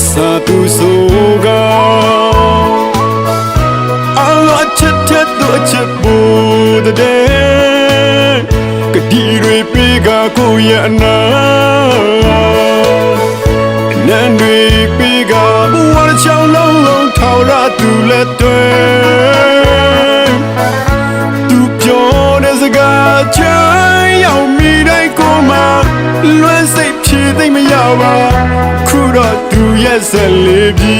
sa tu soga Allah chat tu cepu de kediri piga ku ya na nan dwi piga buat chao long long thao ra tu le twe tu pyo de saga chai yao mi dai ko ma luan sai phi thai ma ya ba khu ro tu ye set le bi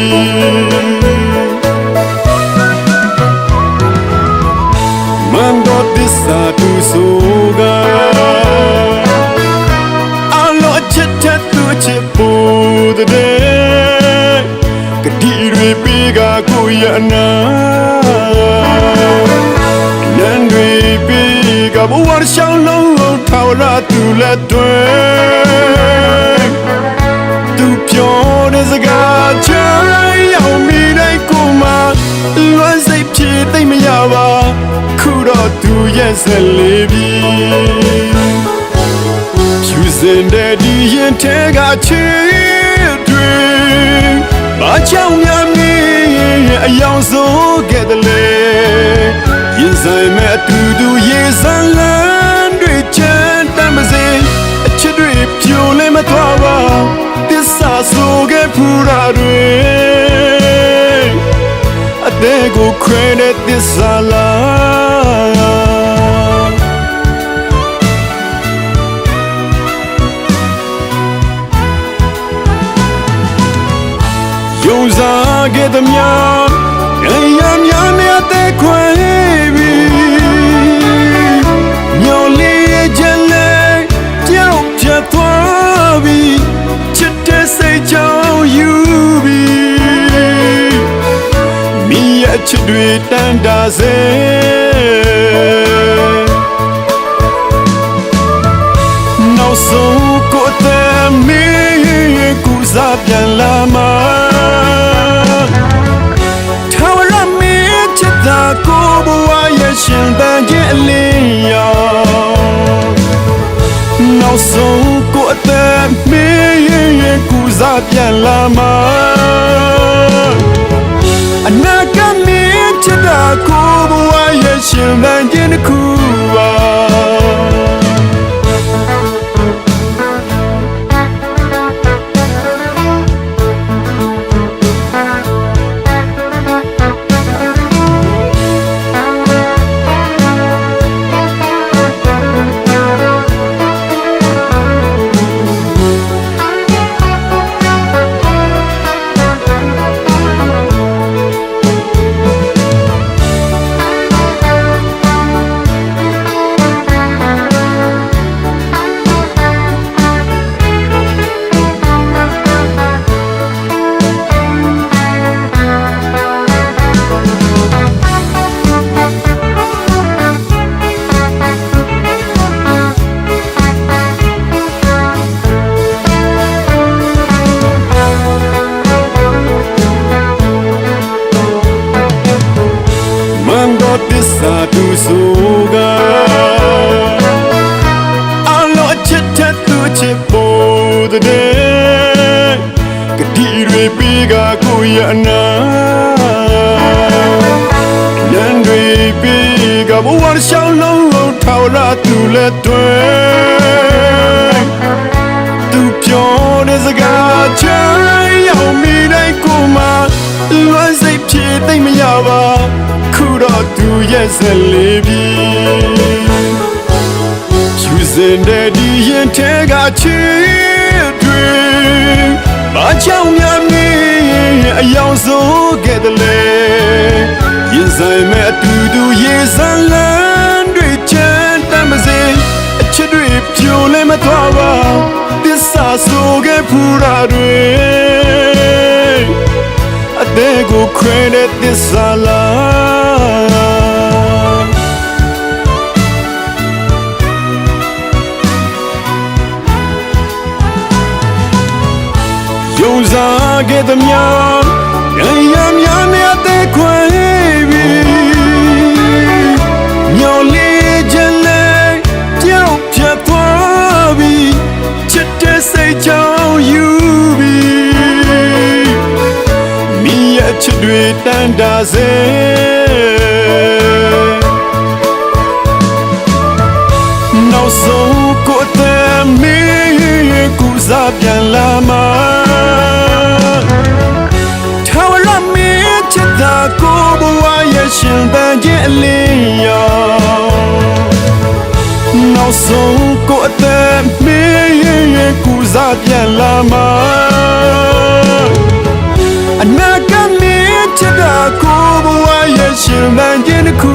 man do this sa tu soga allo chat tu chepu de kediri piga ku ya na nan dwi piga buat chao long long thao ra tu le twe tu pyo de saga chai yao mi dai ko ma luan sai phi thai ma ya ba khu ro tu ye set le biဖြူစင်တဲ့ဒီရင်ထဲကချစ်တွေဘာကြောင့်များမင်းအယောင်စိုးခဲ့တယ်လေရင်ဆိုင်မဲ့အတူတူရေစမ်းလန်းတွေချမ်းတမ်းမစေအချစ်တွေပြိုလဲမသွားပါသစ္စာဆိုခဲ့ဖူးတာတွေအသေးကိုခွဲတဲ့သစ္စာလားယုံစားခဲ့သမျှအရာများနဲ့တဲ့ခွဲပြီးမျောလေးချက်လေးကြောက်ပြတ်သွားပြီးချစ်တဲ့စိတ်ကြောင့်ယူပြီးမိရဲ့ချစ်တွေတန်တာစေနောက်ဆုံးကိုယ်တည်းမင်းကူစားပြန်လာမှာကိုဘဝရဲ့ရှင်သန်ခြင်းအလင်းရောနောက်ဆုံးကိုအသက်မင်းရဲ့ကူစားပြန်လာမှာအနာဂတ်မင်းချစ်တာကိုဘဝရဲ့ရှင်သန်ခြင်းတစ်ခုပါsa tu soga allo chat tu chepo de kediri piga ku ya na nan dwi piga buat chao long long thao ra tu le twe tu pyo de saga chai yao mi dai ko ma luan sai phi thai ma ya ba khu ro tu ye set le biဖြူစင်တဲ့ဒီရင်ထဲကချစ်တွေဘာကြောင့်များမင်းအယောင်စိုးခဲ့တယ်လေရင်ဆိုင်မဲ့အတူတူရေစမ်းလန်းတွေချမ်းတမ်းမစေအချစ်တွေပြိုလဲမသွားပါသစ္စာဆိုခဲ့ဖူးတာတွေအသေးကိုခွဲတဲ့သစ္စာလားယုံစားခဲ့သမျှအရာများနဲ့တဲ့ခွဲပြီးမျောလေးချက်လေးကြောက်ပြတ်သွားပြီးချစ်တဲ့စိတ်ကြောင့်ယူပြီး တာစေနောက်ဆုံးကိုယ်တည်းမင်းကူစားပြန်လာမှာထာဝရမင်းချစ်တာကိုဘဝရဲ့ရှင်ပန်းခြင်းအလင်းရောနောက်ဆုံးကိုယ်တည်းမင်းကူစားပြန်လာမှာအနာဂတ်မင်းချစ်တာကိုဘဝရဲ့ရှင်ပန်းခြင်းတစ်ခု